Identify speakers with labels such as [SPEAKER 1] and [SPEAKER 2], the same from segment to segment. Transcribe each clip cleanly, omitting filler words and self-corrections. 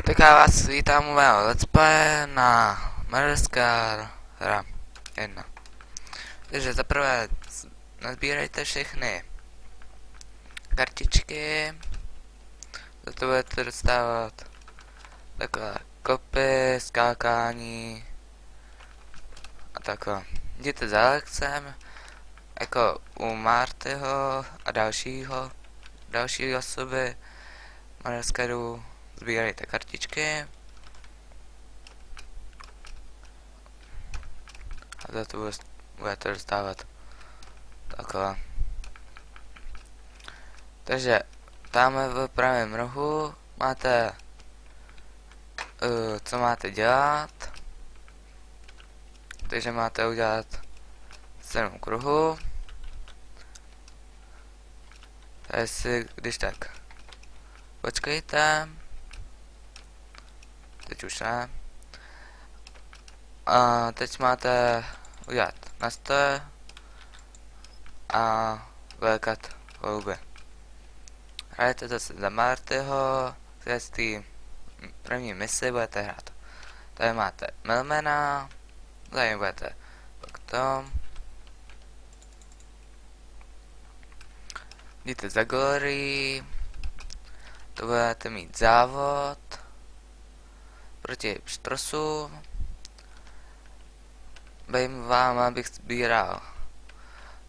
[SPEAKER 1] Tak já vás vítám u mého let's play na Madagascar hra 1. Takže zaprvé nazbírejte všechny kartičky, za to budete dostávat takové kopy, skákání a takhle. Jděte za lekcem, jako u Martyho a další osoby Madagaskaru. Sbírejte kartičky a za to budete dostávat takhle. Takže tamhle v pravém rohu máte co máte dělat. Takže máte udělat 7 kruhů. Takže si když tak počkejte. Teď už ne. A teď máte udělat na stole a velkat holuby. Hrajete zase za Martyho, z té první misi budete hrát. Tady máte Melmana, tady budete pak tom. Jděte za Glory, to budete mít závod proti pštrosům. Bejím vám, abych sbíral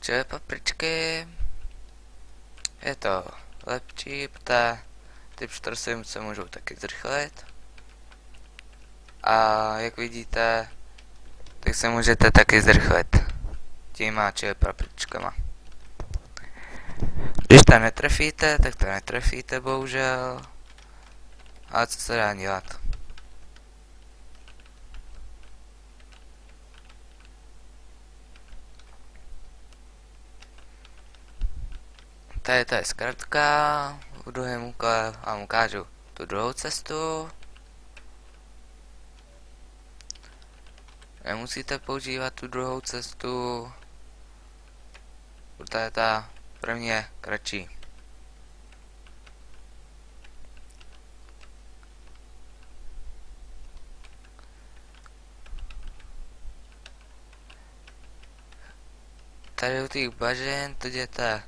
[SPEAKER 1] čili papričky. Je to lepší, protože ty pštrosy se můžou taky zrychlit. A jak vidíte, tak se můžete taky zrychlit těma čili papričkama. Když to netrefíte, tak to netrefíte bohužel. Ale co se dá dělat? Tady to je zkratka, v druhém úkole vám ukážu tu druhou cestu. Nemusíte používat tu druhou cestu, protože ta první je kratší. Tady u těch bažin to jděte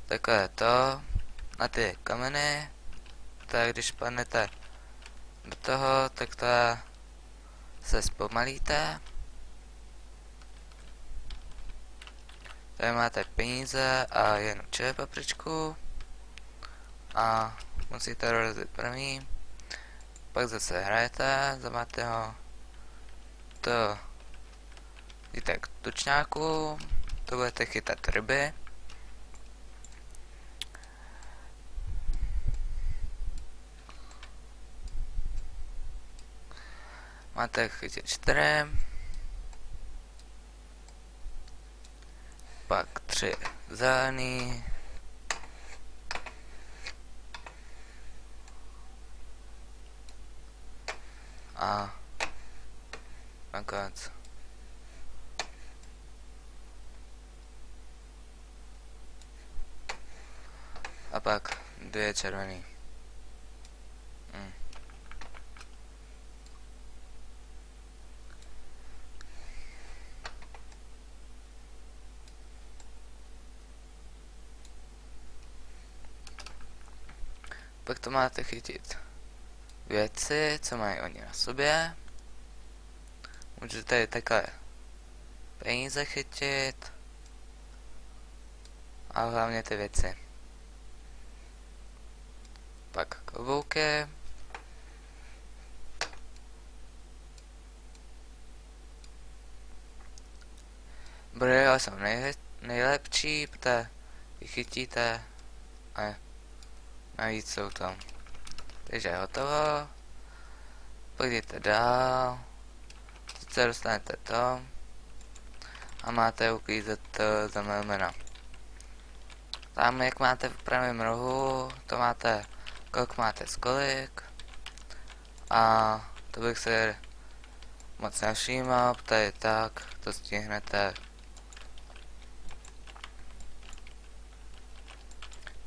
[SPEAKER 1] takhle to na ty kameny, tak když padnete do toho, tak to se zpomalíte. Tady máte peníze a jen čili papričku a musíte dorazit první, pak zase hrajete, zamáte ho to jdete k tučňáku, to budete chytat ryby. Máte chytit 4, pak 3 zelený, a nakonec a pak 2 červený. Pak to máte chytit věci, co mají oni na sobě. Můžete tady takhle peníze chytit. A hlavně ty věci. Pak klobouky. Brýle jsou nejlepší, protože vy chytíte a navíc jsou tam. Takže je hotovo. Pak jdete dál. Teď se dostanete to. A máte uklízet za Melmana. Tam jak máte v pravém rohu, to máte kolik máte z kolik. A to bych se moc nevšímal, protože tak to stihnete.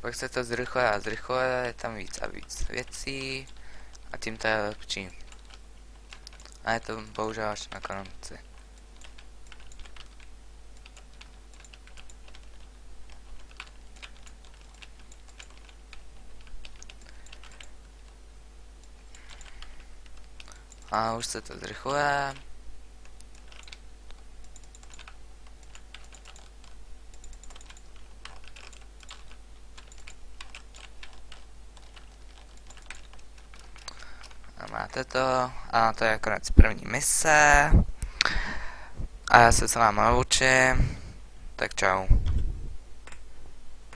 [SPEAKER 1] Pak se to zrychluje a zrychluje, je tam víc a víc věcí A tím to je lepší. A je to bohužel až na konci. A už se to zrychluje. A máte to. A to je konec první mise. A já se s vámi loučím. Tak čau.